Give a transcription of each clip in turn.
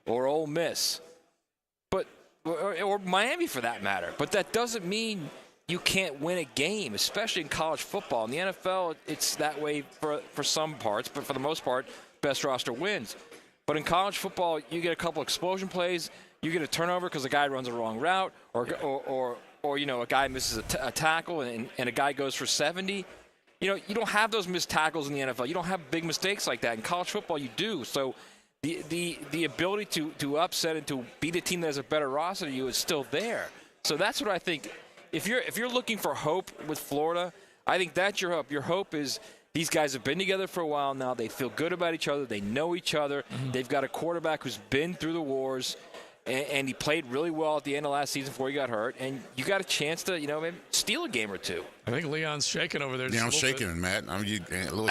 or Ole Miss, or Miami for that matter. But that doesn't mean you can't win a game, especially in college football. In the NFL, it's that way for some parts, but for the most part, best roster wins. But in college football, you get a couple explosion plays, you get a turnover because a guy runs a wrong route, or a guy misses a tackle and a guy goes for 70. You don't have those missed tackles in the NFL. You don't have big mistakes like that. In college football, you do. So the ability to upset and to beat a team that has a better roster than you is still there. So that's what I think. If you're looking for hope with Florida, I think that's your hope. Your hope is these guys have been together for a while now. They feel good about each other. They know each other. Mm-hmm. They've got a quarterback who's been through the wars, and he played really well at the end of last season before he got hurt. And you got a chance to, maybe steal a game or two. I think Leon's shaking over there. Yeah, I'm shaking, Matt. A little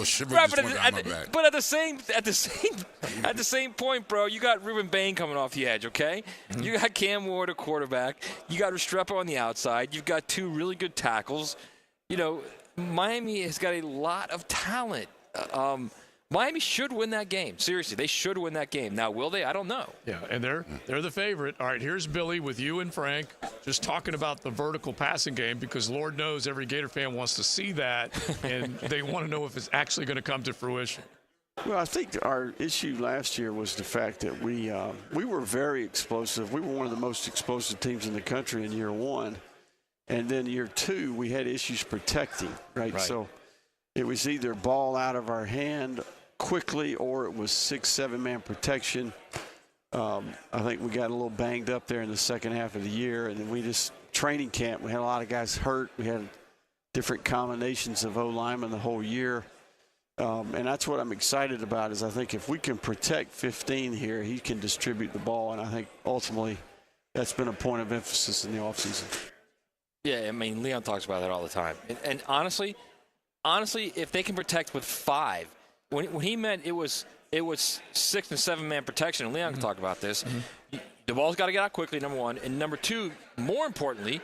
shiver just went down my back. But at the same point, bro, you got Ruben Bain coming off the edge, okay? Mm-hmm. You got Cam Ward, a quarterback. You got Restrepo on the outside. You've got two really good tackles. Miami has got a lot of talent. Miami should win that game. Seriously, they should win that game. Now, will they? I don't know. Yeah, and they're the favorite. All right, here's Billy with you and Frank just talking about the vertical passing game because Lord knows every Gator fan wants to see that, and they want to know if it's actually going to come to fruition. Well, I think our issue last year was the fact that we were very explosive. We were one of the most explosive teams in the country in year one. And then year two, we had issues protecting, right? So it was either ball out of our hand quickly or it was 6-7 man protection. I think we got a little banged up there in the second half of the year. And then training camp, we had a lot of guys hurt. We had different combinations of O-linemen the whole year. And that's what I'm excited about is I think if we can protect 15 here, he can distribute the ball. And I think ultimately that's been a point of emphasis in the offseason. Yeah, I mean, Leon talks about that all the time. And honestly, if they can protect with 5, when he meant it was 6 and 7 man protection, and Leon can talk about this, the ball's got to get out quickly, number one. And number two, more importantly,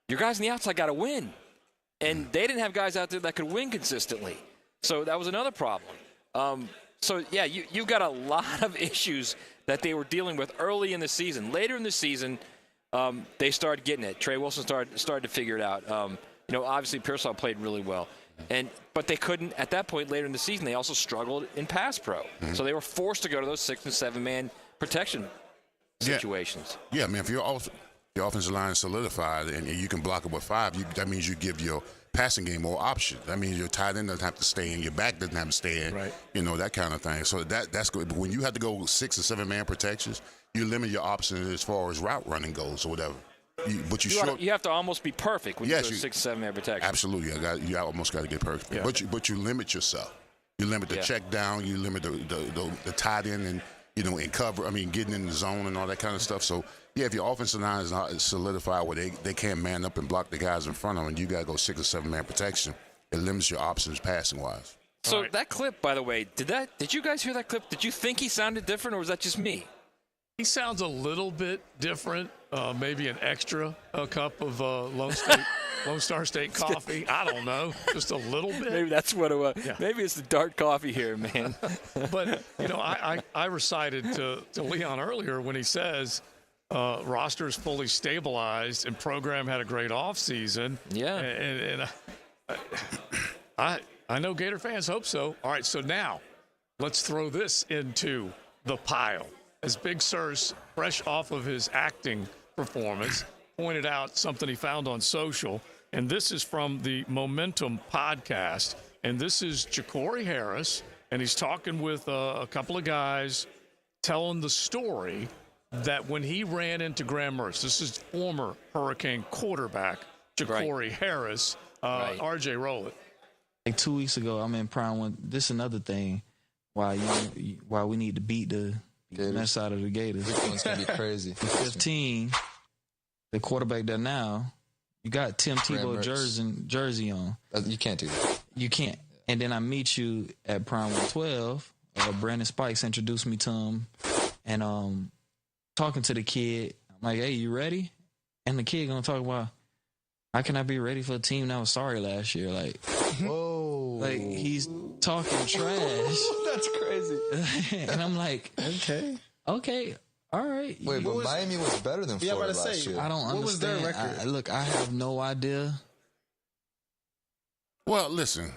your guys on the outside got to win. And they didn't have guys out there that could win consistently. So that was another problem. You've got a lot of issues that they were dealing with early in the season. Later in the season, they started getting it. Trey Wilson started to figure it out. Obviously Pearsall played really well. But they couldn't, at that point later in the season, they also struggled in pass pro. Mm-hmm. So they were forced to go to those 6 and 7 man protection situations. Yeah, I mean, if your offensive line is solidified and you can block it with 5, that means you give your passing game more options. That means your tight end doesn't have to stay in, your back doesn't have to stay in, that kind of thing. So that's good. But when you have to go 6 and 7 man protections, you limit your options as far as route running goes or whatever. You have to almost be perfect when you go 6 or 7 man protection. Absolutely, you almost got to get perfect. Yeah. But you limit yourself. You limit the check down. You limit the tight end and in cover. I mean, getting in the zone and all that kind of stuff. So if your offensive line is not solidified where they can't man up and block the guys in front of them, and you got to go 6 or 7 man protection, it limits your options passing wise. So that clip, by the way, did you guys hear that clip? Did you think he sounded different, or was that just me? He sounds a little bit different. Maybe an extra cup of Lone Star State coffee. I don't know, just a little bit. Maybe that's what it was. Yeah. Maybe it's the dark coffee here, man. But I recited to Leon earlier when he says roster is fully stabilized and program had a great offseason. Yeah, and I know Gator fans hope so. All right, so now let's throw this into the pile. As Big Searcy, fresh off of his acting performance, pointed out something he found on social, and this is from the Momentum podcast, and this is Ja'Cory Harris, and he's talking with a couple of guys telling the story that when he ran into Graham Mertz, this is former Hurricane quarterback Ja'Cory Harris, RJ, roll it. Like 2 weeks ago, I'm in Prime 1. This is another thing why we need to beat the that side of the Gators. This one's going to be crazy. 15, the quarterback there now, you got Tim Tebow jersey on. You can't do that. You can't. Yeah. And then I meet you at Prime 112. Brandon Spikes introduced me to him. And talking to the kid, I'm like, hey, you ready? And the kid going to talk about, how can I be ready for a team that was sorry last year? Like, whoa. Like, he's talking trash. That's crazy. And I'm like, okay, all right. Wait, but Miami was better than Florida last year. I don't understand. What was their record? Look, I have no idea. Well, listen,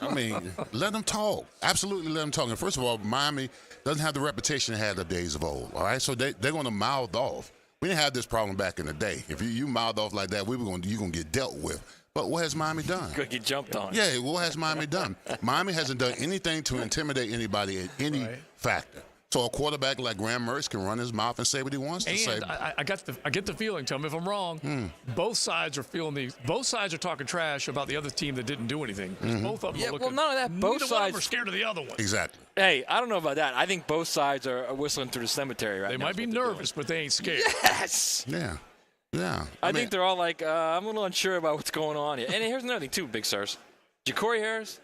I mean, let them talk. Absolutely let them talk. And first of all, Miami doesn't have the reputation it had the days of old, all right? So they're going to mouth off. We didn't have this problem back in the day. If you mouth off like that, you're going to get dealt with. But what has Miami done? Could get jumped on. Yeah, what has Miami done? Miami hasn't done anything to intimidate anybody at any factor. So a quarterback like Graham Mertz can run his mouth and say what he wants to say. And I get the feeling. Tell me if I'm wrong. Both sides are both sides are talking trash about the other team that didn't do anything. Both of them are looking. Well, none of that. Both neither sides one of them are scared of the other one. Exactly. Hey, I don't know about that. I think both sides are whistling through the cemetery right now. They might be nervous, but they ain't scared. Yes. Yeah. I think they're all like, I'm a little unsure about what's going on here. And here's another thing too, Big Sirs. Ja'Cory Harris,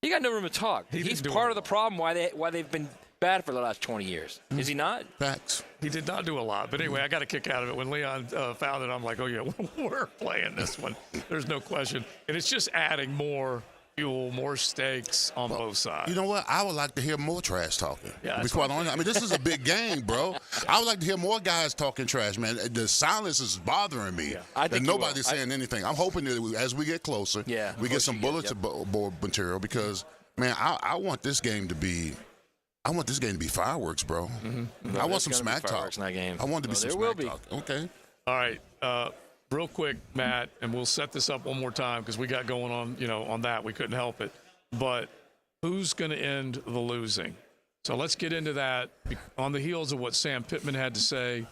he got no room to talk. He's part of the problem why they've been bad for the last 20 years. Is he not? Facts. He did not do a lot. But anyway, I got a kick out of it. When Leon found it, I'm like, oh, yeah, we're playing this one. There's no question. And it's just adding more fuel, more stakes on both sides. You know what? I would like to hear more trash talking. Yeah, to be quite honest. I mean, this is a big game, bro. I would like to hear more guys talking trash, man. The silence is bothering me. Yeah, I think and nobody's saying anything. I'm hoping that as we get closer, we get some bulletin board material because, man, I want this game to be – I want this game to be fireworks, bro. I want some smack talk. Game. I want it to be some smack talk. Okay. All right. Real quick, Matt, and we'll set this up one more time because we got going on, on that. We couldn't help it. But who's going to end the losing? So let's get into that on the heels of what Sam Pittman had to say,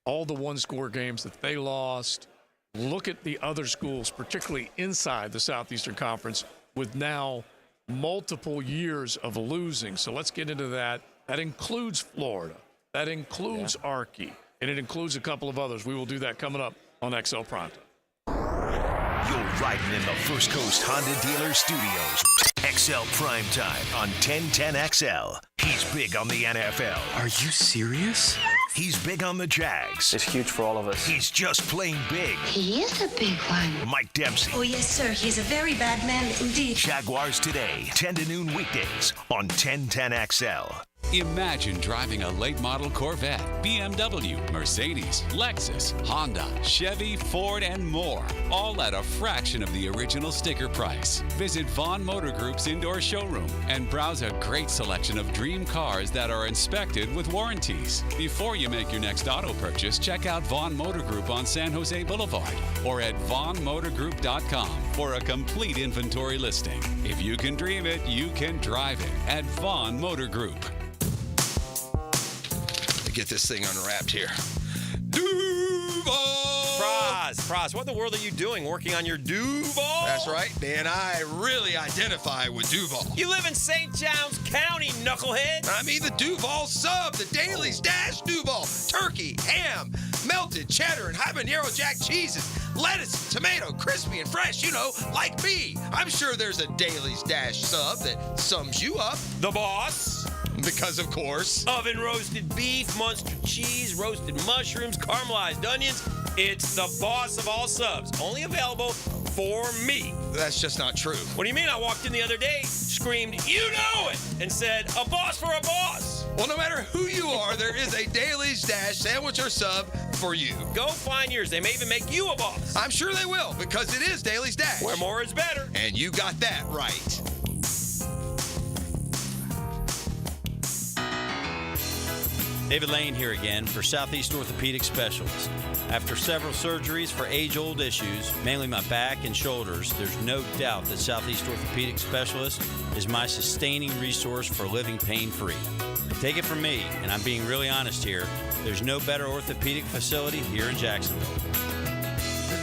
all the one-score games that they lost. Look at the other schools, particularly inside the Southeastern Conference, with now multiple years of losing. So let's get into that. That includes Florida. That includes Archie. And it includes a couple of others. We will do that coming up on XL Primetime. You're riding in the First Coast Honda Dealer Studios. XL Primetime on 1010XL. He's big on the NFL. Are you serious? He's big on the Jags. It's huge for all of us. He's just plain big. He is a big one. Mike Dempsey. Oh, yes, sir. He's a very bad man indeed. Jaguars Today, 10 to noon weekdays on 1010XL. Imagine driving a late model Corvette, BMW, Mercedes, Lexus, Honda, Chevy, Ford, and more, all at a fraction of the original sticker price. Visit Vaughn Motor Group's indoor showroom and browse a great selection of dream cars that are inspected with warranties. Before you make your next auto purchase, check out Vaughn Motor Group on San Jose Boulevard or at vaughnmotorgroup.com for a complete inventory listing. If you can dream it, you can drive it at Vaughn Motor Group. Get this thing unwrapped here. Duval! Praz, what in the world are you doing working on your Duval? That's right, man. I really identify with Duval. You live in St. John's County, knucklehead. I mean the Duval sub, the Dailies Dash Duval. Turkey, ham, melted cheddar, and habanero jack cheeses. Lettuce, tomato, crispy and fresh, like me. I'm sure there's a Dailies Dash sub that sums you up. The boss. Because, of course, oven roasted beef, Munster cheese, roasted mushrooms, caramelized onions. It's the boss of all subs. Only available for me. That's just not true. What do you mean? I walked in the other day, screamed, "You know it!" and said, "A boss for a boss." Well, no matter who you are, there is a Dailies Dash sandwich or sub for you. Go find yours. They may even make you a boss. I'm sure they will, because it is Dailies Dash. Where more is better. And you got that right. David Lane here again for Southeast Orthopedic Specialist. After several surgeries for age-old issues, mainly my back and shoulders, there's no doubt that Southeast Orthopedic Specialist is my sustaining resource for living pain-free. Take it from me, and I'm being really honest here, there's no better orthopedic facility here in Jacksonville.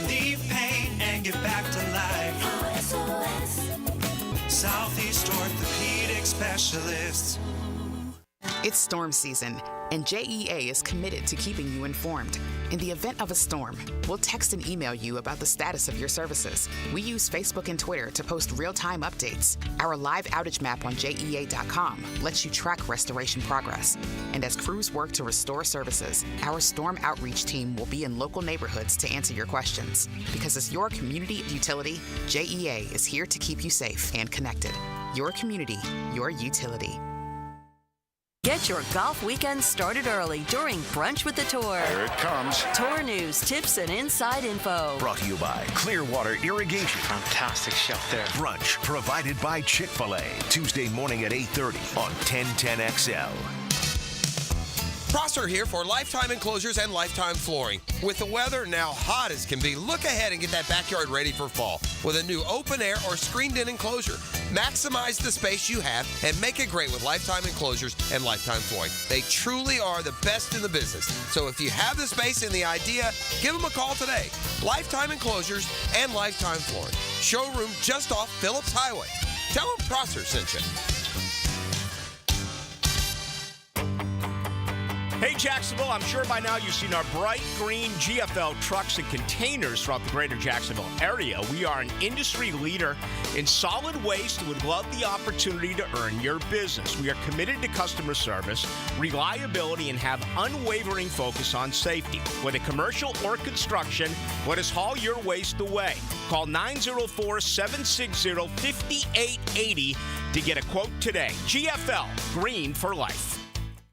Relieve pain and get back to life. Southeast Orthopedic Specialists. It's storm season, and JEA is committed to keeping you informed. In the event of a storm, we'll text and email you about the status of your services. We use Facebook and Twitter to post real-time updates. Our live outage map on JEA.com lets you track restoration progress. And as crews work to restore services, our storm outreach team will be in local neighborhoods to answer your questions. Because as your community utility, JEA is here to keep you safe and connected. Your community, your utility. Get your golf weekend started early during Brunch with the Tour. Here it comes. Tour news, tips, and inside info. Brought to you by Clearwater Irrigation. Fantastic shot there. Brunch provided by Chick-fil-A. Tuesday morning at 8:30 on 1010XL. Prosser here for Lifetime Enclosures and Lifetime Flooring. With the weather now hot as can be, look ahead and get that backyard ready for fall with a new open air or screened-in enclosure. Maximize the space you have and make it great with Lifetime Enclosures and Lifetime Flooring. They truly are the best in the business. So if you have the space and the idea, give them a call today. Lifetime Enclosures and Lifetime Flooring. Showroom just off Phillips Highway. Tell them Prosser sent you. Hey, Jacksonville, I'm sure by now you've seen our bright green GFL trucks and containers throughout the greater Jacksonville area. We are an industry leader in solid waste and would love the opportunity to earn your business. We are committed to customer service, reliability, and have unwavering focus on safety. Whether commercial or construction, let us haul your waste away. Call 904-760-5880 to get a quote today. GFL, green for life.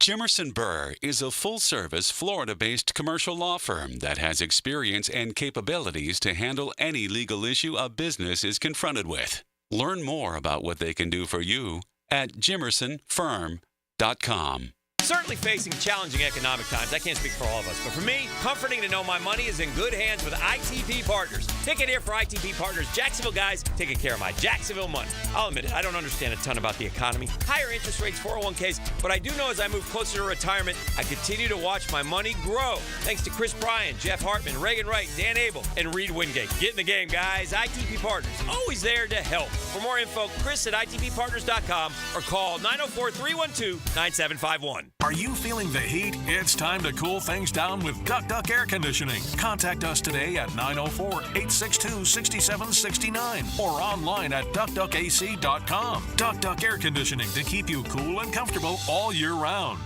Jimerson Burr is a full-service, Florida-based commercial law firm that has experience and capabilities to handle any legal issue a business is confronted with. Learn more about what they can do for you at jimersonfirm.com. Certainly facing challenging economic times. I can't speak for all of us, but for me, comforting to know my money is in good hands with ITP Partners. Ticket here for ITP Partners. Jacksonville guys taking care of my Jacksonville money. I'll admit it, I don't understand a ton about the economy. Higher interest rates, 401ks, but I do know as I move closer to retirement, I continue to watch my money grow. Thanks to Chris Bryan, Jeff Hartman, Reagan Wright, Dan Abel, and Reed Wingate. Get in the game, guys. ITP Partners, always there to help. For more info, Chris at ITPPartners.com or call 904-312-9751. Are you feeling the heat? It's time to cool things down with Duck Duck Air Conditioning. Contact us today at 904-862-6769 or online at duckduckac.com. Duck Duck Air Conditioning to keep you cool and comfortable all year round.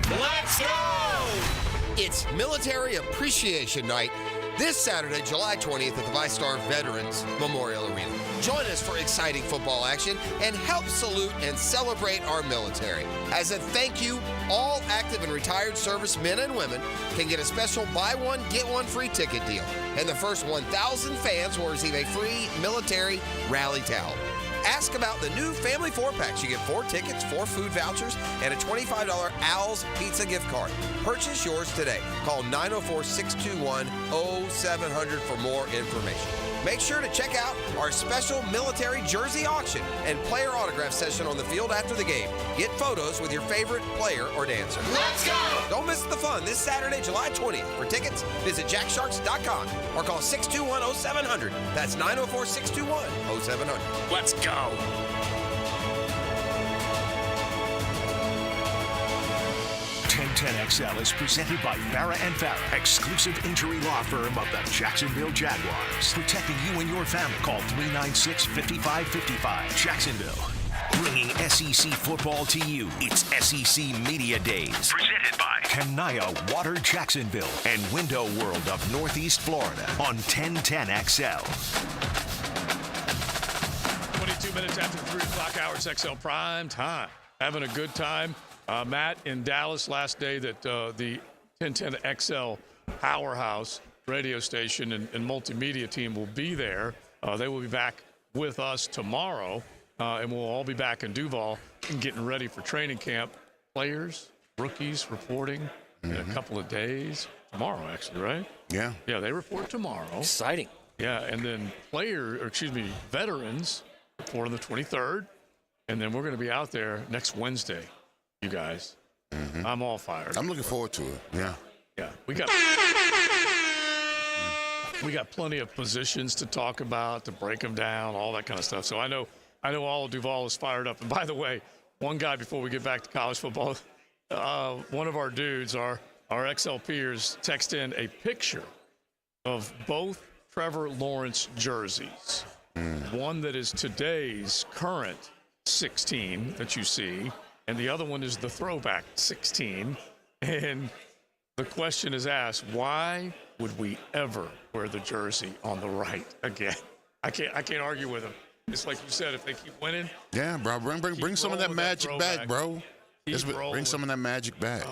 Let's go! It's Military Appreciation Night this Saturday, July 20th at the ViStar Veterans Memorial Arena. Join us for exciting football action and help salute and celebrate our military. As a thank you, all active and retired servicemen and women can get a special buy one, get one free ticket deal. And the first 1,000 fans will receive a free military rally towel. Ask about the new Family 4-packs. You get 4 tickets, 4 food vouchers, and a $25 Al's Pizza gift card. Purchase yours today. Call 904-621-0700 for more information. Make sure to check out our special military jersey auction and player autograph session on the field after the game. Get photos with your favorite player or dancer. Let's go! Don't miss the fun this Saturday, July 20th. For tickets, visit jacksharks.com or call 621-0700. That's 904-621-0700. Let's go! XL is presented by Farah & Farah, exclusive injury law firm of the Jacksonville Jaguars. Protecting you and your family. Call 396-5555. Jacksonville. Bringing SEC football to you. It's SEC Media Days. Presented by Kanaya Water Jacksonville and Window World of Northeast Florida on 1010XL. 22 minutes after the 3 o'clock hour, it's XL Prime Time. Having a good time. Matt in Dallas, last day that the 1010XL powerhouse radio station and multimedia team will be there. They will be back with us tomorrow, and we'll all be back in Duval and getting ready for training camp. Players, rookies reporting in a couple of days. Tomorrow, actually, right? Yeah. Yeah, they report tomorrow. Exciting. Yeah, and then veterans report on the 23rd, and then we're going to be out there next Wednesday. You guys, I'm all fired. I'm looking forward to it. Yeah. Yeah. We got plenty of positions to talk about, to break them down, all that kind of stuff. So I know all of Duval is fired up. And by the way, one guy before we get back to college football. One of our dudes, our XLPers, text in a picture of both Trevor Lawrence jerseys. One that is today's current 16 that you see, and the other one is the throwback 16. And the question is asked, why would we ever wear the jersey on the right again? I can't argue with him. It's like you said, if they keep winning. Yeah, bro. Bring some of that magic back, bro. Bring some of that magic back.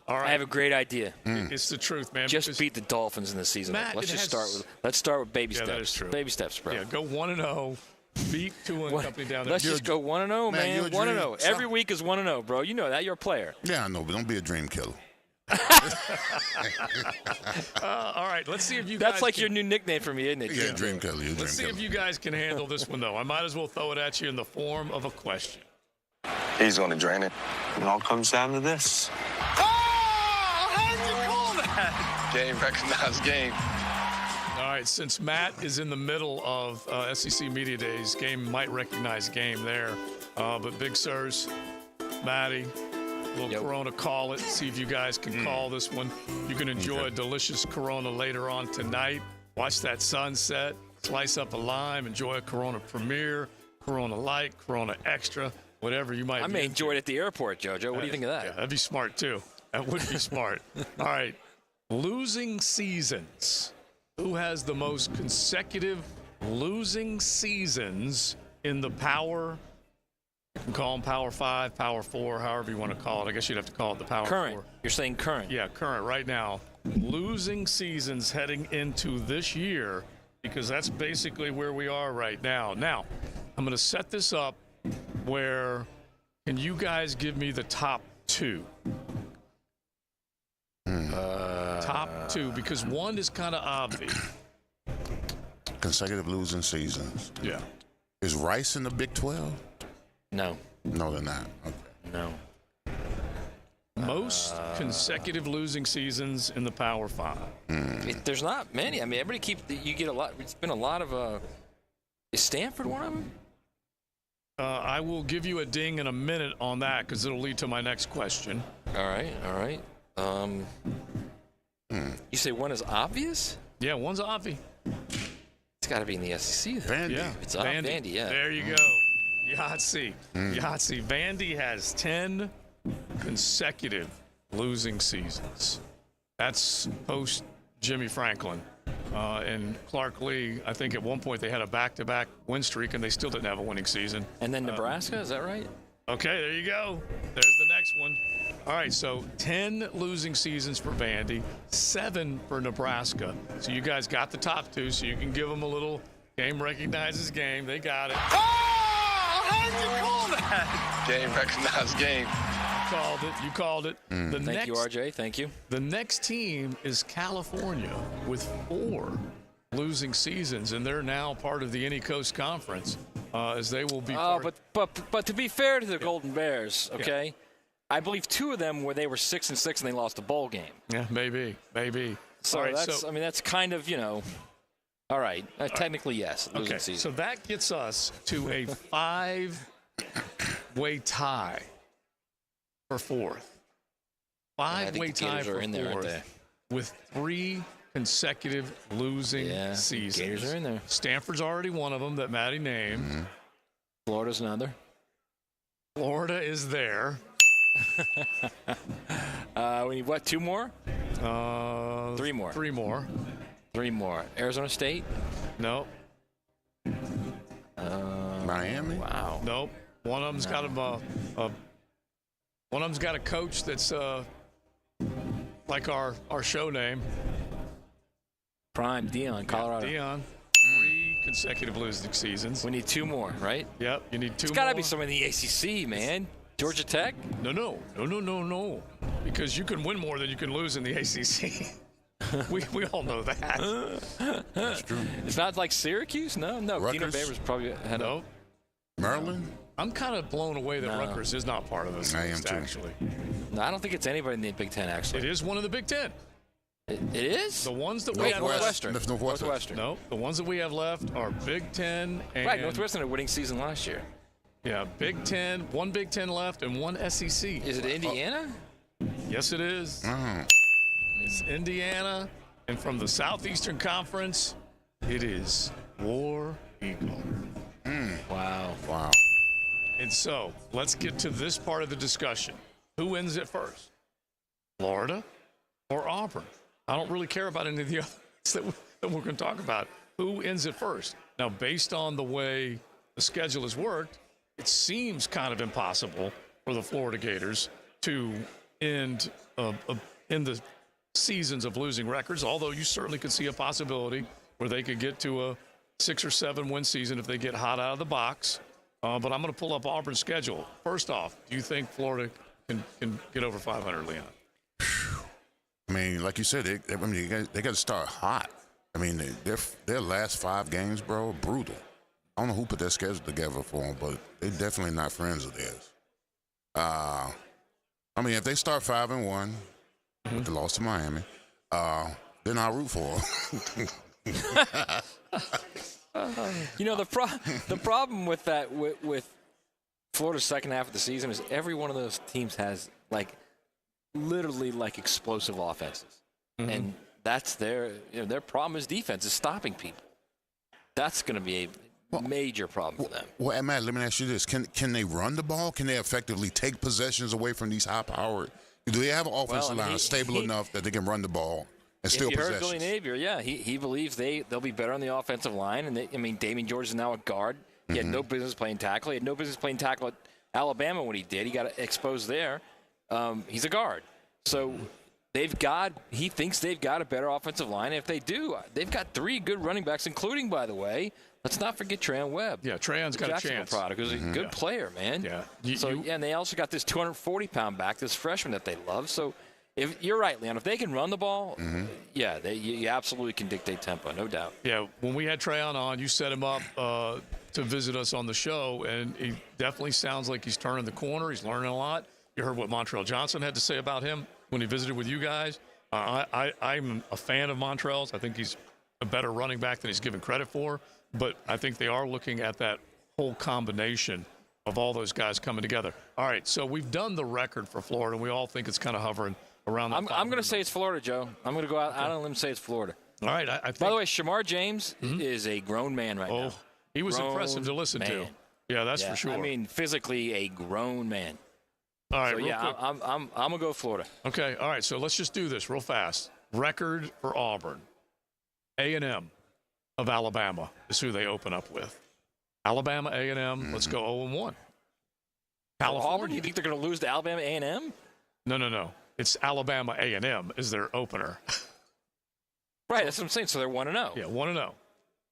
All right. I have a great idea. It's the truth, man. Just beat the Dolphins in the season. Matt, Let's start with baby steps. That is true. Baby steps, bro. Yeah, go 1-0. Beat Tua and company down there. Let's just go 1-0, man. 1-0. Every week is 1-0, bro. You know that. You're a player. Yeah, I know, but don't be a dream killer. All right, let's see if you That's like your new nickname for me, isn't it? Yeah, dream killer. Let's see if you guys can handle this one, though. I might as well throw it at you in the form of a question. He's going to drain it. It all comes down to this. Oh, how did you call that? Game recognized game. All right, since Matt is in the middle of SEC Media Days, game might recognize game there. But Big Sirs, Matty, little Corona call it. See if you guys can call this one. You can enjoy a delicious Corona later on tonight. Watch that sunset, slice up a lime, enjoy a Corona Premier, Corona Light, Corona Extra, whatever you might. I may enjoy it at the airport, JoJo. What do you think of that? Yeah, that'd be smart too. That would be smart. All right, losing seasons. Who has the most consecutive losing seasons in the Power? You can call them Power 5, Power 4, however you want to call it. I guess you'd have to call it the Power 4. Current. You're saying current. Yeah, current right now. Losing seasons heading into this year, because that's basically where we are right now. Now, I'm going to set this up where can you guys give me the top two? Top two, because one is kind of obvious. Consecutive losing seasons. Yeah. Is Rice in the Big 12? No. No, they're not. Okay. No. Most consecutive losing seasons in the Power 5. There's not many. I mean, everybody you get a lot. It's been a lot of. Is Stanford one of them? I will give you a ding in a minute on that because it'll lead to my next question. All right. You say one is obvious? Yeah, one's obvious. It's got to be in the SEC. Vandy. Yeah, It's Vandy. Yeah. There you go. Yahtzee. Vandy has 10 consecutive losing seasons. That's post Jimmy Franklin. And Clark Lee, I think at one point they had a back-to-back win streak, and they still didn't have a winning season. And then Nebraska, is that right? Okay, there you go. There's the next one. All right, so 10 losing seasons for Vandy, 7 for Nebraska. So you guys got the top two, so you can give them a little game recognizes game. They got it. Oh, how did you call that? Game recognized game. You called it. Thank you, RJ. Thank you. The next team is California with 4 losing seasons, and they're now part of the Any Coast Conference, as they will be. But to be fair to the Golden Bears, okay, I believe 2 of them they were 6-6 and they lost a bowl game. Yeah, maybe. So right, that's kind of All right, technically yes. Losing season. So that gets us to a 5-way tie for 4th. 5-way tie for 4th with 3 consecutive losing seasons. Gators are in there. Stanford's already one of them that Matty named. Florida's another. Florida is there. We need 2 more? 3 more. 3 more. 3 more. Arizona State? Nope. Miami? Wow. Nope. One of them's got a coach that's like our show name. Prime, Dion, Colorado. Dion. 3 consecutive losing seasons. We need 2 more, right? Yep, you need 2 more. It's got to be someone in the ACC, man. Georgia Tech? No. Because you can win more than you can lose in the ACC. we all know that. That's true. It's not like Syracuse? No. Rutgers? Dino Babers probably had Maryland? I'm kind of blown away that Rutgers is not part of this list, actually. No, I don't think it's anybody in the Big Ten, actually. It is one of the Big Ten. It is? The ones that we have left. Northwestern. No, the ones that we have left are Big Ten and... Right, Northwestern had a winning season last year. Yeah, Big Ten, one Big Ten left and one SEC. Is it Indiana? Yes, it is. It's Indiana. And from the Southeastern Conference, it is War Eagle. Wow. And so let's get to this part of the discussion. Who wins it first? Florida or Auburn? I don't really care about any of the others that we're going to talk about. Who ends it first? Now, based on the way the schedule has worked, it seems kind of impossible for the Florida Gators to end in the seasons of losing records, although you certainly could see a possibility where they could get to a 6 or 7 win season if they get hot out of the box. But I'm going to pull up Auburn's schedule. First off, do you think Florida can get over 500, Leon? I mean, like you said, they got to start hot. I mean, their last 5 games, bro, are brutal. I don't know who put that schedule together for them, but they're definitely not friends of theirs. I mean, if they start 5-1 with the loss to Miami, then I'll root for them. The problem with that with Florida's second half of the season is every one of those teams has literally explosive offenses, and that's their problem is defense is stopping people. That's going to be a major problem for them. Well, Matt, let me ask you this: Can they run the ball? Can they effectively take possessions away from these high-powered? Do they have an offensive line stable enough that they can run the ball and still possessions? If you heard Billy Napier, he believes they'll be better on the offensive line. And Damian George is now a guard. He had no business playing tackle. He had no business playing tackle at Alabama when he did. He got exposed there. He's a guard. So he thinks they've got a better offensive line. And if they do, they've got 3 good running backs, including, by the way, let's not forget Trayon Webb. Yeah, Trayon's got a chance. Product. Who's a good player, man. Yeah. And they also got this 240-pound back, this freshman that they love. So if you're right, Leon, if they can run the ball, you absolutely can dictate tempo, no doubt. Yeah, when we had Trayon on, you set him up to visit us on the show, and he definitely sounds like he's turning the corner. He's learning a lot. You heard what Montrell Johnson had to say about him when he visited with you guys. I'm a fan of Montrell's. I think he's a better running back than he's given credit for, but I think they are looking at that whole combination of all those guys coming together. All right, so we've done the record for Florida, and we all think it's kind of hovering around that. I'm going to say it's Florida, Joe. I'm going to go out on a limb and say it's Florida. All right. I think, by the way, Shamar James is a grown man right now. He was impressive to listen to. Yeah, that's for sure. I mean, physically a grown man. All right, so, I'm going to go Florida. Okay, all right, so let's just do this real fast. Record for Auburn. A&M of Alabama is who they open up with. Alabama, A&M, let's go 0-1. California. Auburn, you think they're going to lose to Alabama A&M? No. It's Alabama A&M is their opener. Right, that's what I'm saying. So they're 1-0. Yeah, 1-0.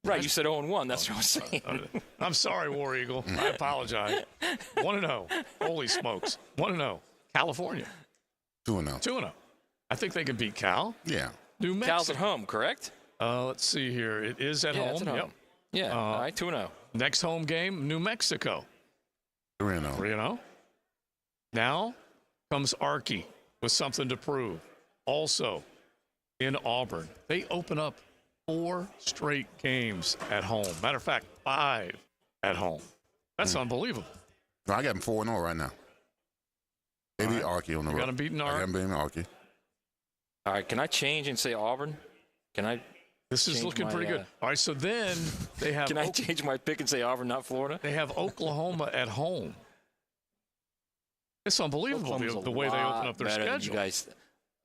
Right, you said 0-1. That's what I was saying. I'm sorry, War Eagle. I apologize. 1-0. Holy smokes. 1-0. California. 2-0. 2-0. I think they can beat Cal. Yeah. New Mexico. Cal's at home, correct? Let's see here. It is at home. It's at home. Yep. Yeah, all right, 2-0. Next home game, New Mexico. 3-0. 3-0. Now comes Archie with something to prove. Also in Auburn. They open up 4 straight games at home. Matter of fact, 5 at home. That's unbelievable. No, I got them 4-0 right now. They beat Archie on the road. Got them beating Archie. I got them beating Archie. All right, can I change and say Auburn? Can I? This is looking pretty good. All right, so then they have. Can I change my pick and say Auburn, not Florida? They have Oklahoma at home. It's unbelievable the way they open up their schedule.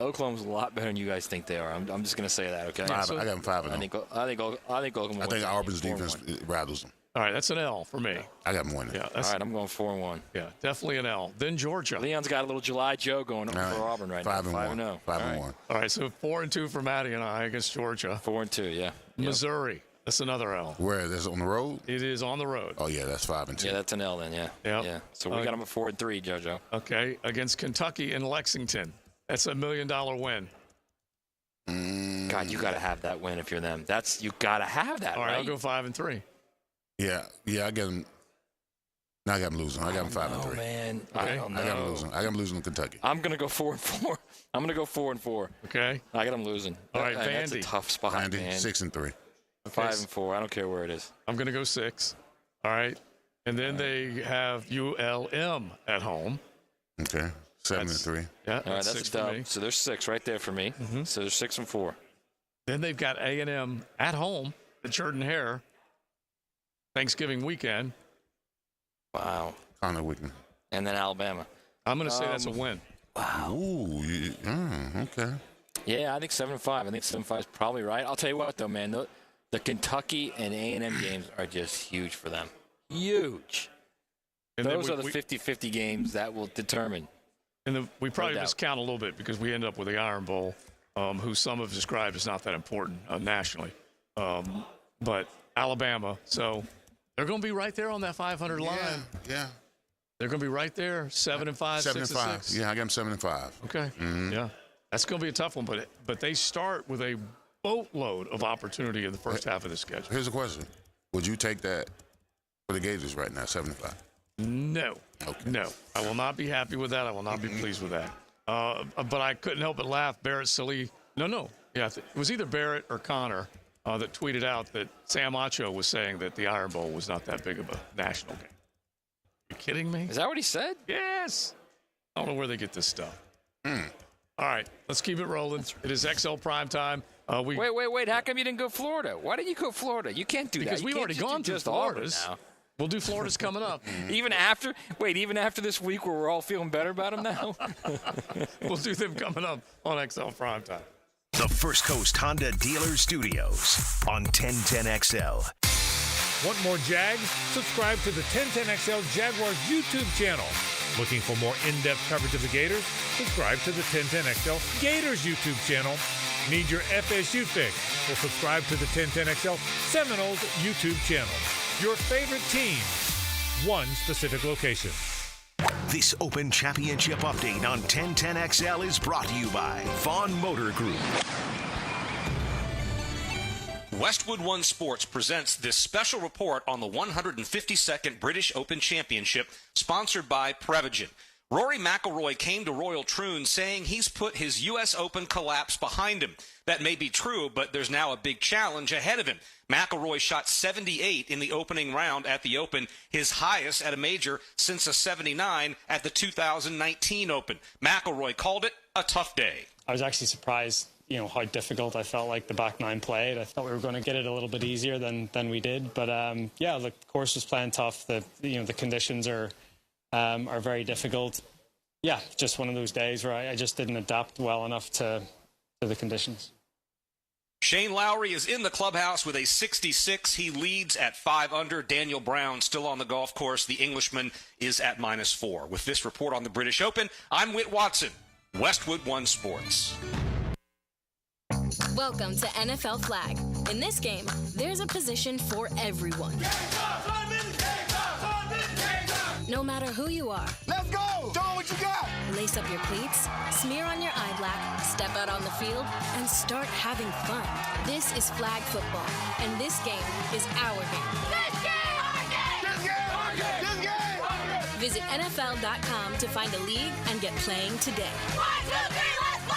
Oklahoma's a lot better than you guys think they are. I'm just going to say that, okay? I got them 5-0. I think Oklahoma. I think Auburn's defense rattles them. All right, that's an L for me. I got them winning. Yeah, all right, I'm going 4-1. Yeah, definitely an L. Then Georgia. Leon's got a little July Joe going for Auburn right now. 5-1. 5-1. All right, so 4-2 for Maddie and I against Georgia. 4-2, yeah. Missouri. That's another L. Where is it on the road? It is on the road. Oh yeah, that's 5-2. Yeah, that's an L then. Yeah. Yep. Yeah. So we got them at 4-3, JoJo. Okay, against Kentucky and Lexington. That's $1 million win. God, you got to have that win if you're them. You got to have that. All right, I'll go 5-3. Yeah, I got them. No, I got them losing. I got them 5-3. Oh man, okay. I got them losing. I got them losing to Kentucky. I'm gonna go 4-4. I'm gonna go 4-4. Okay. I got them losing. All right, Vandy. That's a tough spot, Vandy, man. 6-3. 5-4. I don't care where it is. I'm gonna go 6. All right. And then they have ULM at home. Okay, 7-3. Yeah, all right, that's a dub. So there's 6 right there for me. Mm-hmm. So there's 6-4. Then they've got A&M at home at Jordan-Hare. Thanksgiving weekend. Wow. Connor weekend. And then Alabama. I'm going to say that's a win. Wow. Ooh, okay. Yeah, I think 7-5. I think 7-5 is probably right. I'll tell you what, though, man. The Kentucky and A&M games are just huge for them. Huge. And those are the 50-50 games that will determine. And we probably miscount a little bit because we end up with the Iron Bowl, who some have described as not that important nationally. But Alabama, so they're going to be right there on that 500 line. Yeah. They're going to be right there, 7-5, 7-5. Yeah, I got them 7-5. Okay. Mm-hmm. Yeah. That's going to be a tough one, but they start with a boatload of opportunity in the first half of the schedule. Here's a question. Would you take that for the Gators right now, 7-5? No. Okay. No. I will not be happy with that. I will not be pleased with that. But I couldn't help but laugh. Barrett Sallee. No. Yeah, it was either Barrett or Connor that tweeted out that Sam Acho was saying that the Iron Bowl was not that big of a national game. You kidding me? Is that what he said? Yes. I don't know where they get this stuff. All right, let's keep it rolling. It is XL Primetime. Wait. How come you didn't go Florida? Why didn't you go Florida? You can't do that. Because we've already gone to Florida's. Now. We'll do Florida's coming up. Even after this week where we're all feeling better about them now? We'll do them coming up on XL Primetime. The First Coast Honda Dealer Studios on 1010XL. Want more Jags? Subscribe to the 1010XL Jaguars YouTube channel. Looking for more in-depth coverage of the Gators? Subscribe to the 1010XL Gators YouTube channel. Need your FSU fix? Well, subscribe to the 1010XL Seminoles YouTube channel. Your favorite team, one specific location. This Open Championship update on 1010XL is brought to you by Vaughn Motor Group. Westwood One Sports presents this special report on the 152nd British Open Championship, sponsored by Prevagen. Rory McIlroy came to Royal Troon saying he's put his U.S. Open collapse behind him. That may be true, but there's now a big challenge ahead of him. McIlroy shot 78 in the opening round at the Open, his highest at a major since a 79 at the 2019 Open. McIlroy called it a tough day. I was actually surprised, how difficult I felt like the back nine played. I thought we were going to get it a little bit easier than we did. But, the course was playing tough. The conditions are very difficult. Yeah, just one of those days where I just didn't adapt well enough to the conditions. Shane Lowry is in the clubhouse with a 66. He leads at 5 under. Daniel Brown still on the golf course. The Englishman is at -4. With this report on the British Open, I'm Whit Watson, Westwood One Sports. Welcome to NFL Flag. In this game, there's a position for everyone. No matter who you are. Let's go! Show 'em what you got! Lace up your cleats, smear on your eye black, step out on the field, and start having fun. This is flag football, and this game is our game. This game! Our game! This game! Our game! This game! Our game! Visit NFL.com to find a league and get playing today. 1, 2, 3, let's play!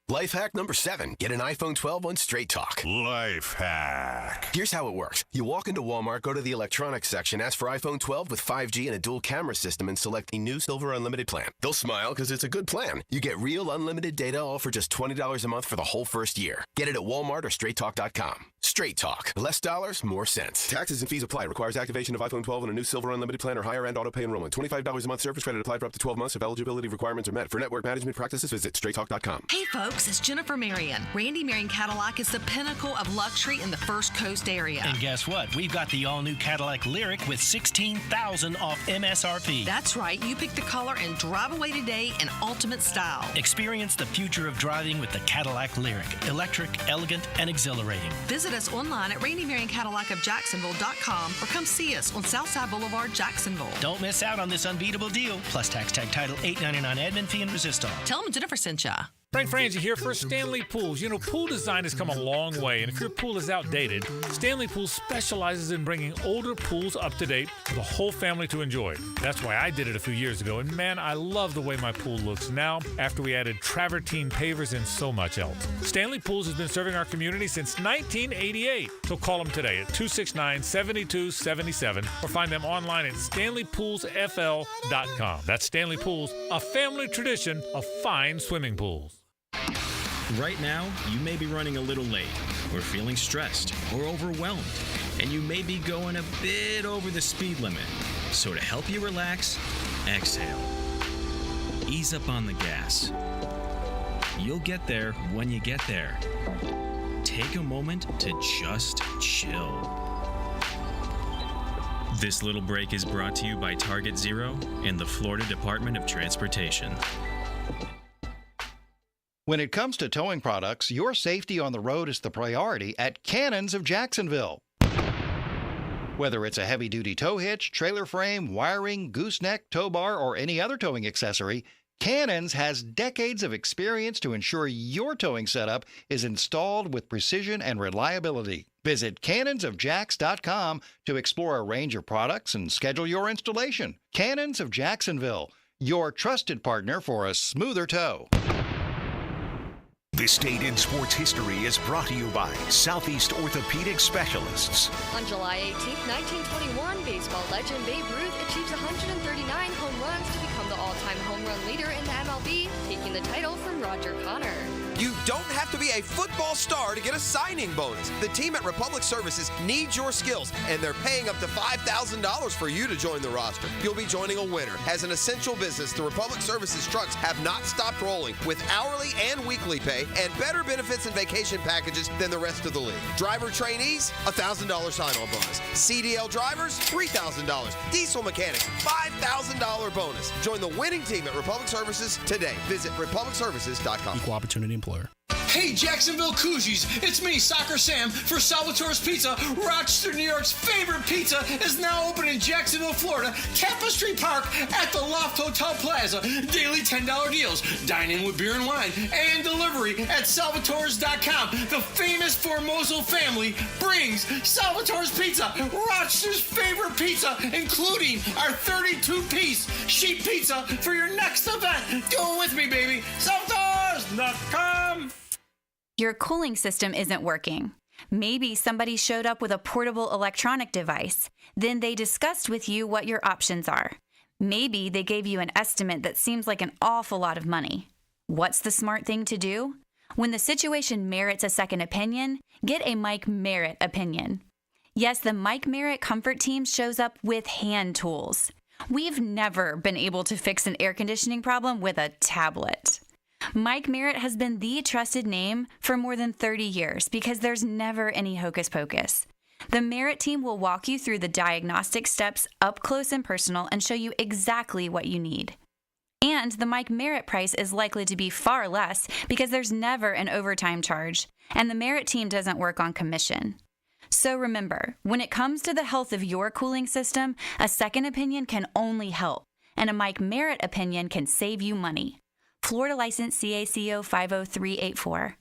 Life hack number 7. Get an iPhone 12 on Straight Talk. Life hack. Here's how it works. You walk into Walmart, go to the electronics section, ask for iPhone 12 with 5G and a dual camera system, and select the new Silver Unlimited plan. They'll smile because it's a good plan. You get real unlimited data all for just $20 a month for the whole first year. Get it at Walmart or StraightTalk.com. Straight Talk. Less dollars, more sense. Taxes and fees apply. Requires activation of iPhone 12 and a new Silver Unlimited plan or higher end auto pay enrollment. $25 a month service credit applied for up to 12 months if eligibility requirements are met. For network management practices, visit StraightTalk.com. Hey folks, it's Jennifer Marion. Randy Marion Cadillac is the pinnacle of luxury in the First Coast area. And guess what? We've got the all-new Cadillac Lyriq with $16,000 off MSRP. That's right. You pick the color and drive away today in ultimate style. Experience the future of driving with the Cadillac Lyriq. Electric, elegant, and exhilarating. Visit us online at RandyMarionCadillacofJacksonville.com or come see us on Southside Boulevard, Jacksonville. Don't miss out on this unbeatable deal. Plus tax tag title $8.99 admin fee and resist all. Tell them Jennifer sent ya. Frank Frangie here for Stanley Pools. You know, pool design has come a long way, and if your pool is outdated, Stanley Pools specializes in bringing older pools up to date for the whole family to enjoy. That's why I did it a few years ago, and man, I love the way my pool looks now after we added travertine pavers and so much else. Stanley Pools has been serving our community since 1988, so call them today at 269-7277 or find them online at stanleypoolsfl.com. That's Stanley Pools, a family tradition of fine swimming pools. Right now, you may be running a little late, or feeling stressed, or overwhelmed, and you may be going a bit over the speed limit. So to help you relax, exhale. Ease up on the gas. You'll get there when you get there. Take a moment to just chill. This little break is brought to you by Target Zero and the Florida Department of Transportation. When it comes to towing products, your safety on the road is the priority at Cannons of Jacksonville. Whether it's a heavy-duty tow hitch, trailer frame, wiring, gooseneck, tow bar, or any other towing accessory, Cannons has decades of experience to ensure your towing setup is installed with precision and reliability. Visit cannonsofjax.com to explore a range of products and schedule your installation. Cannons of Jacksonville, your trusted partner for a smoother tow. This date in sports history is brought to you by Southeast Orthopedic Specialists. On July 18, 1921, baseball legend Babe Ruth achieves 139 home runs to become the all-time home run leader in the MLB, taking the title from Roger Connor. You don't have to be a football star to get a signing bonus. The team at Republic Services needs your skills, and they're paying up to $5,000 for you to join the roster. You'll be joining a winner. As an essential business, the Republic Services trucks have not stopped rolling with hourly and weekly pay and better benefits and vacation packages than the rest of the league. Driver trainees, $1,000 sign-on bonus. CDL drivers, $3,000. Diesel mechanics, $5,000 bonus. Join the winning team at Republic Services today. Visit republicservices.com. Equal opportunity employer. Hey, Jacksonville Koozies, it's me, Soccer Sam, for Salvatore's Pizza. Rochester, New York's favorite pizza is now open in Jacksonville, Florida, Tapestry Park at the Loft Hotel Plaza. Daily $10 deals, dine-in with beer and wine, and delivery at salvatores.com. The famous Formoso family brings Salvatore's Pizza, Rochester's favorite pizza, including our 32-piece sheet pizza for your next event. Go with me, baby. Salvatores.com. Your cooling system isn't working. Maybe somebody showed up with a portable electronic device. Then they discussed with you what your options are. Maybe they gave you an estimate that seems like an awful lot of money. What's the smart thing to do? When the situation merits a second opinion, get a Mike Merritt opinion. Yes, the Mike Merritt Comfort Team shows up with hand tools. We've never been able to fix an air conditioning problem with a tablet. Mike Merritt has been the trusted name for more than 30 years because there's never any hocus pocus. The Merritt team will walk you through the diagnostic steps up close and personal and show you exactly what you need. And the Mike Merritt price is likely to be far less because there's never an overtime charge, and the Merritt team doesn't work on commission. So remember, when it comes to the health of your cooling system, a second opinion can only help, and a Mike Merritt opinion can save you money. Florida license CACO 50384.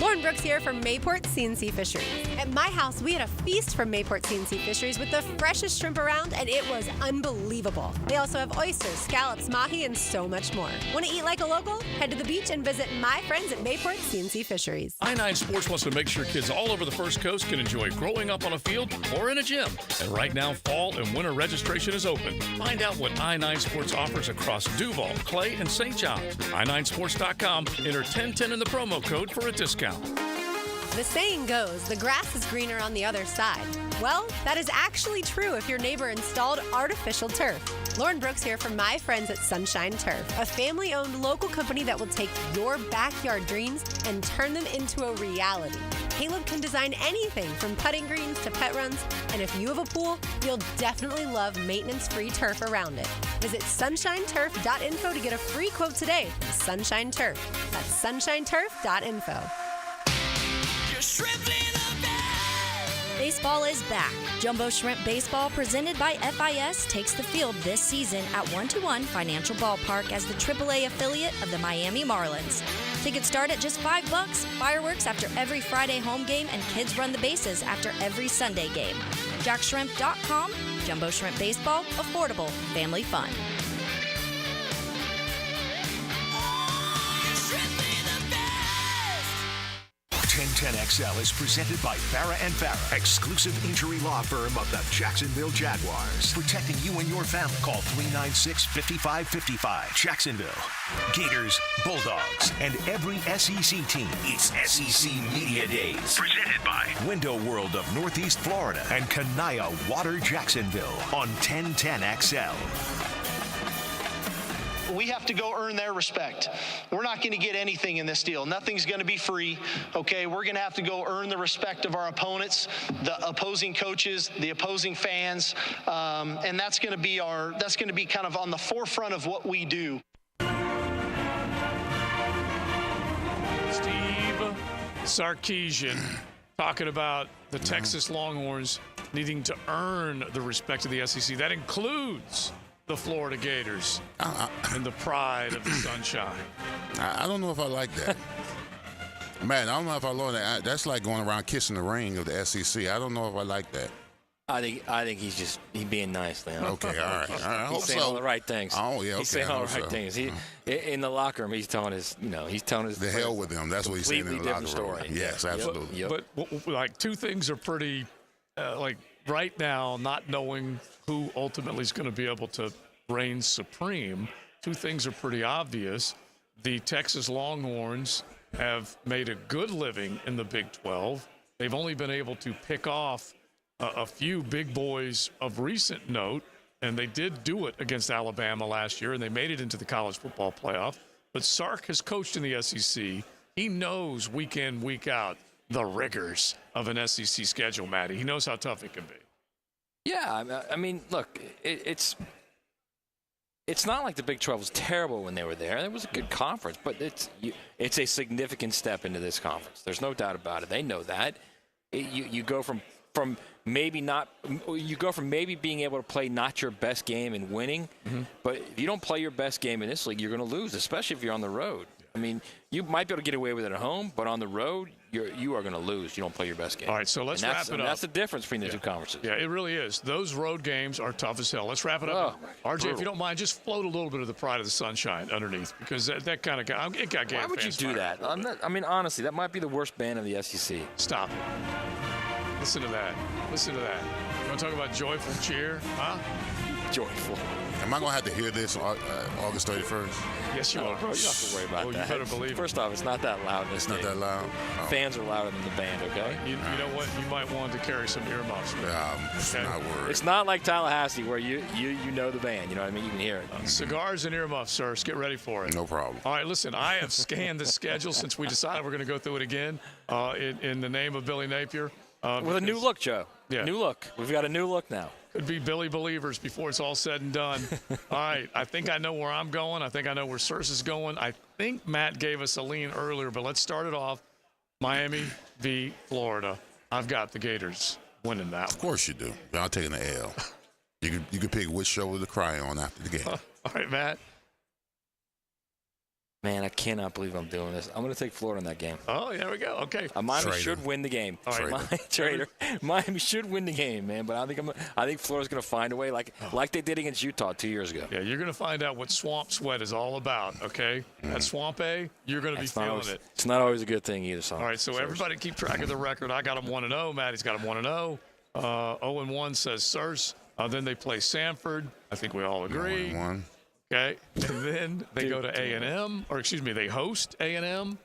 Lauren Brooks here from Mayport CNC Fisheries. At my house, we had a feast from Mayport CNC Fisheries with the freshest shrimp around, and it was unbelievable. They also have oysters, scallops, mahi, and so much more. Want to eat like a local? Head to the beach and visit my friends at Mayport CNC Fisheries. I-9 Sports wants to make sure kids all over the First Coast can enjoy growing up on a field or in a gym. And right now, fall and winter registration is open. Find out what I-9 Sports offers across Duval, Clay, and St. John's. i9sports.com. Enter 1010 in the promo code for a discount. The saying goes, the grass is greener on the other side. Well, that is actually true if your neighbor installed artificial turf. Lauren Brooks here from my friends at Sunshine Turf, a family-owned local company that will take your backyard dreams and turn them into a reality. Caleb can design anything from putting greens to pet runs, and if you have a pool, you'll definitely love maintenance-free turf around it. Visit sunshineturf.info to get a free quote today. Sunshine Turf. That's sunshineturf.info. Baseball is back. Jumbo Shrimp Baseball, presented by FIS, takes the field this season at 1-1 Financial Ballpark as the AAA affiliate of the Miami Marlins. Tickets start at just $5, fireworks after every Friday home game, and kids run the bases after every Sunday game. JackShrimp.com, Jumbo Shrimp Baseball, affordable, family fun. 1010XL is presented by Farrah & Farrah, exclusive injury law firm of the Jacksonville Jaguars. Protecting you and your family. Call 396-5555. Jacksonville. Gators, Bulldogs, and every SEC team. It's SEC Media Days. Presented by Window World of Northeast Florida and Kanaya Water Jacksonville on 1010XL. We have to go earn their respect. We're not going to get anything in this deal. Nothing's going to be free, okay? We're going to have to go earn the respect of our opponents, the opposing coaches, the opposing fans, and that's going to be kind of on the forefront of what we do. Steve Sarkisian talking about the Texas Longhorns needing to earn the respect of the SEC. That includes the Florida Gators and the pride of the sunshine. I don't know if I like that. Man, I don't know if I like that. That's like going around kissing the ring of the SEC. I don't know if I like that. I think he's being nice, man. Okay, all right. I He's hope saying so. all the right things. Oh, yeah, okay. He's saying all the right so. things. In the locker room, he's telling his the hell with them. That's what he's saying in the locker room. Story. Yes, absolutely. But like two things are pretty, like right now, not knowing who ultimately is going to be able to reign supreme. Two things are pretty obvious. The Texas Longhorns have made a good living in the Big 12. They've only been able to pick off a few big boys of recent note, and they did do it against Alabama last year, and they made it into the college football playoff. But Sark has coached in the SEC. He knows week in, week out, the rigors of an SEC schedule, Matty. He knows how tough it can be. Yeah, I mean, look, it's not like the Big 12 was terrible when they were there. It was a good conference, but it's a significant step into this conference. There's no doubt about it. They know that. You go from maybe being able to play not your best game and winning, but if you don't play your best game in this league, you're going to lose, especially if you're on the road. I mean, you might be able to get away with it at home, but on the road, you are going to lose. You don't play your best game. All right, so let's wrap it up. That's the difference between the two conferences. Yeah, it really is. Those road games are tough as hell. Let's wrap it up. RJ, brutal. if you don't mind, just float a little bit of the pride of the sunshine underneath, because that kind of got Why would you do that? I mean, honestly, that might be the worst band of the SEC. Stop it. Listen to that. Listen to that. You want to talk about joyful cheer? Huh? Joyful. Am I going to have to hear this on August 31st? Yes, you are. Bro, you don't have to worry about that. You better believe First off, it's not that loud. It's not that loud? Oh. Fans are louder than the band, okay? You know what? You might want to carry some earmuffs. I'm not worried. It's not like Tallahassee where you know the band. You know what I mean? You can hear it. Cigars and earmuffs, sirs. Get ready for it. No problem. All right, listen, I have scanned the schedule since we decided we're going to go through it again in the name of Billy Napier. With a new look, Joe. Yeah. New look. We've got a new look now. Could be Billy Believers before it's all said and done. All right, I think I know where I'm going. I think I know where Searcy is going. I think Matt gave us a lean earlier, but let's start it off. Miami v. Florida. I've got the Gators winning that one. Of course you do. I'm taking the L. You could pick which shoulder to cry on after the game. All right, Matt. Man, I cannot believe I'm doing this. I'm going to take Florida in that game. Oh, there we go. Okay. Miami should win the game. All right, Miami should win the game, man. But I think Florida's going to find a way, like they did against Utah 2 years ago. Yeah, you're going to find out what swamp sweat is all about. Okay, that swamp A, you're going to be feeling it. It's not always a good thing either. All right, so everybody keep track of the record. I got them 1-0. Matty's got them 1-0. 0-1 says Searcy. Then they play Samford. I think we all agree. 1-1. Okay, and then they go to A&M, or excuse me, they host A&M,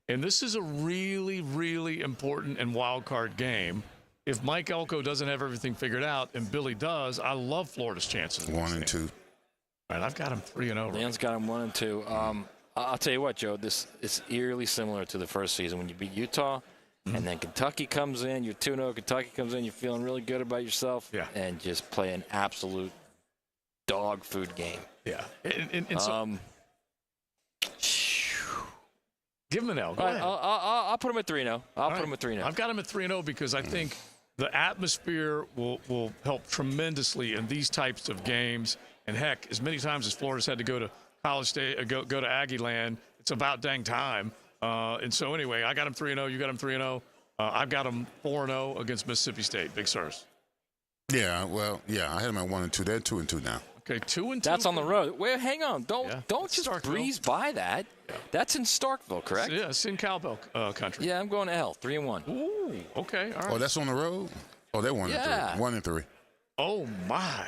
and this is a really, really important and wild card game. If Mike Elko doesn't have everything figured out, and Billy does, I love Florida's chances. 1-2. All right, I've got him 3-0. Dan's got him 1-2. I'll tell you what, Joe, this is eerily similar to the first season when you beat Utah, and then Kentucky comes in, you're 2-0, Kentucky comes in, you're feeling really good about yourself, and just play an absolute dog food game. Yeah. And so, give him an L. Go ahead. I'll put him at 3-0. I'll put him at 3-0. I've got him at 3-0 because I think the atmosphere will help tremendously in these types of games. And heck, as many times as Florida's had to go to College State, go to Aggie Land, it's about dang time. And so anyway, I got them 3-0. You got them 3-0. I've got them 4-0 against Mississippi State. Big Sirs. Yeah, well, yeah, I had them at 1-2. They're 2-2 now. Okay, 2-2. That's on the road. Wait, hang on. Don't just Starkville. breeze by that. Yeah. That's in Starkville, correct? Yeah, it's in Cowbell country. Yeah, I'm going to L. 3-1. Ooh, okay, all right. Oh, that's on the road? Oh, they're 1-3. 1-3. Oh, my.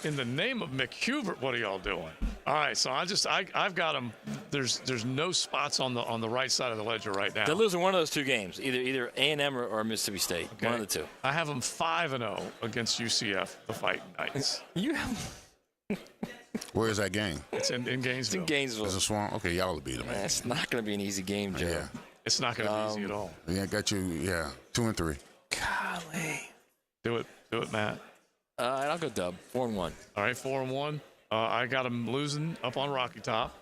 In the name of McHubert, what are y'all doing? All right, so I've got them. There's no spots on the right side of the ledger right now. They're losing one of those two games, either A&M or Mississippi State. Okay. One of the two. I have them 5-0 against UCF, the Fighting Knights. You have. Where is that game? It's in Gainesville. It's in Gainesville. It's a Swamp. Okay, y'all will beat them. It's not going to be an easy game, Joe. Yeah. It's not going to be easy at all. Yeah, I got you. Yeah, 2-3. Golly. Do it, Matt. And I'll go dub. 4-1. All right, 4-1. I got them losing up on Rocky Top.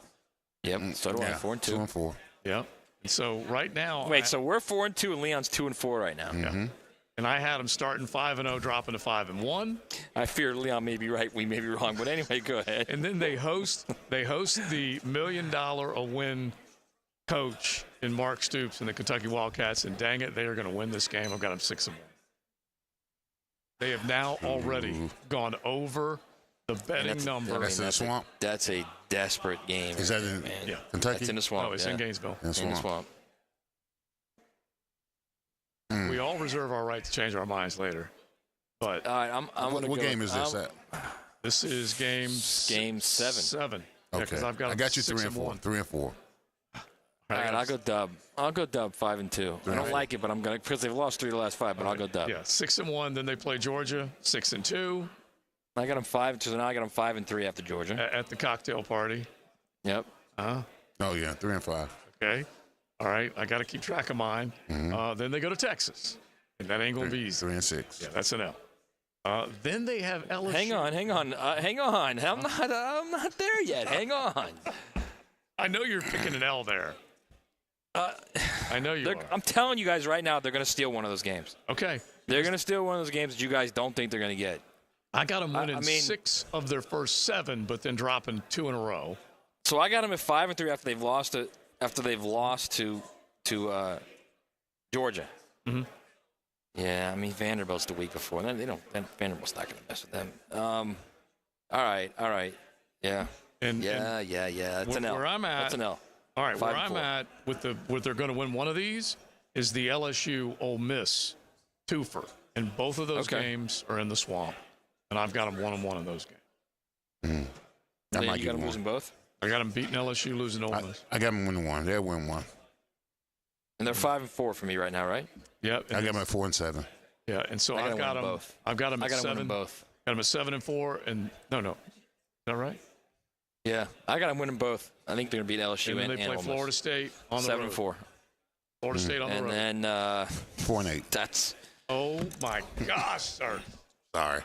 Yep. So do I. 4-2. 2-4. Yep. And so right now. Wait. So we're 4-2 and Leon's 2-4 right now. Mm-hmm. Yeah. And I had them starting 5-0, dropping to 5-1. I fear Leon may be right. We may be wrong. But anyway, go ahead. And then they host the $1 million a win coach in Mark Stoops and the Kentucky Wildcats. And dang it, they are going to win this game. I've got them 6-1. They have now already gone over the betting number. That's in the Swamp? That's a desperate game. Is that in Kentucky? That's in the Swamp. No, it's in Gainesville. In the Swamp. We all reserve our right to change our minds later. But all right, I'm going to go. What game is this at? This is game 7. 7. Okay. Yeah, I got you 3 and 4. 3 and 4. All right, I'll go dub. 5-2. I don't like it, but I'm going to because they've lost 3 of the last 5. But I'll go dub. Yeah, 6-1. Then they play Georgia. 6-2. I got them 5. So now I got them 5-3 after Georgia at the cocktail party. Yep. Oh yeah, 3 and 5. Okay. All right. I got to keep track of mine. Mm-hmm. Then they go to Texas, and that ain't gonna be easy. 3 and 6. Yeah, that's an L. Then they have LSU. Hang on. I'm not there yet. Hang on. I know you're picking an L there. I know you are. I'm telling you guys right now, they're going to steal one of those games. Okay. They're going to steal one of those games that you guys don't think they're going to get. I got them winning 6 of their first 7, but then dropping 2 in a row. So I got them at 5-3 after they've lost to Georgia. Mm-hmm. Yeah, I mean Vanderbilt's the week before. Vanderbilt's not going to mess with them. All right. Yeah. That's an L. Where I'm at. That's an L. All right, where I'm at with they're going to win one of these is the LSU Ole Miss twofer, and both of those games are in the Swamp, and I've got them 1-1 in those games. So you got them losing both? I got them beating LSU, losing Ole Miss. I got them winning 1. They'll win 1. And they're 5-4 for me right now, right? Yep. I got them at 4 and 7. Yeah, and so I've got them both. I've got them at 7. Both. Got them at 7 and 4, and no, is that right? Yeah, I got them winning both. I think they're going to beat LSU and then they play Florida State on the road. 7-4. Florida State on the road. And then 4 and 8. That's. Oh my gosh, sir. Sorry.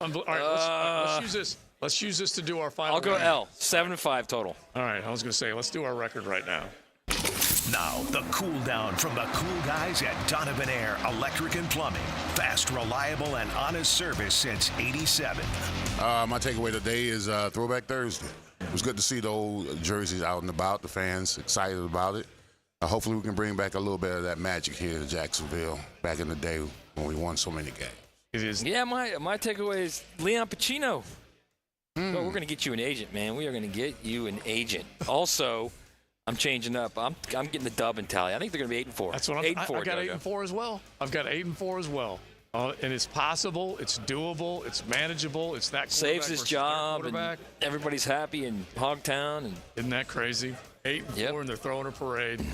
All right, let's use this. Let's use this to do our final. I'll go L. 7-5 total. All right, I was going to say, let's do our record right now. Now, the cool down from the cool guys at Donovan Air Electric and Plumbing. Fast, reliable, and honest service since '87. My takeaway today is Throwback Thursday. It was good to see the old jerseys out and about, the fans excited about it. Hopefully we can bring back a little bit of that magic here to Jacksonville back in the day when we won so many games. It is. Yeah, my takeaway is Leon Pacino. But we're going to get you an agent, man. We are going to get you an agent. Also, I'm changing up. I'm getting the dub and tally. I think they're going to be 8-4. That's what I got 8-4 as well. I've got 8-4 as well. And it's possible. It's doable. It's manageable. It's that saves his job, and everybody's happy in Hogtown. And isn't that crazy? 8-4, and they're throwing a parade.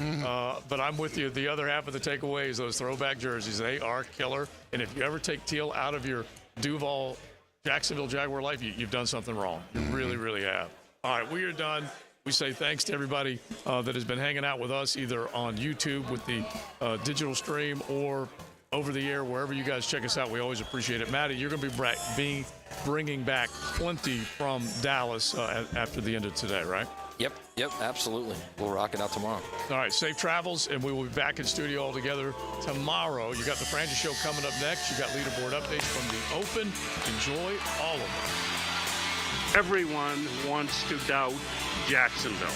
But I'm with you. The other half of the takeaway is those throwback jerseys. They are killer. And if you ever take teal out of your Duval Jacksonville Jaguar life, you've done something wrong. You really, really have. All right, we are done. We say thanks to everybody that has been hanging out with us, either on YouTube with the digital stream or over the air, wherever you guys check us out. We always appreciate it. Maddie, you're going to be bringing back plenty from Dallas after the end of today, right? Yep, absolutely. We'll rock it out tomorrow. All right, safe travels, and we will be back in studio all together tomorrow. You got the Francis Show coming up next. You got leaderboard updates from the Open. Enjoy all of them. Everyone wants to doubt Jacksonville.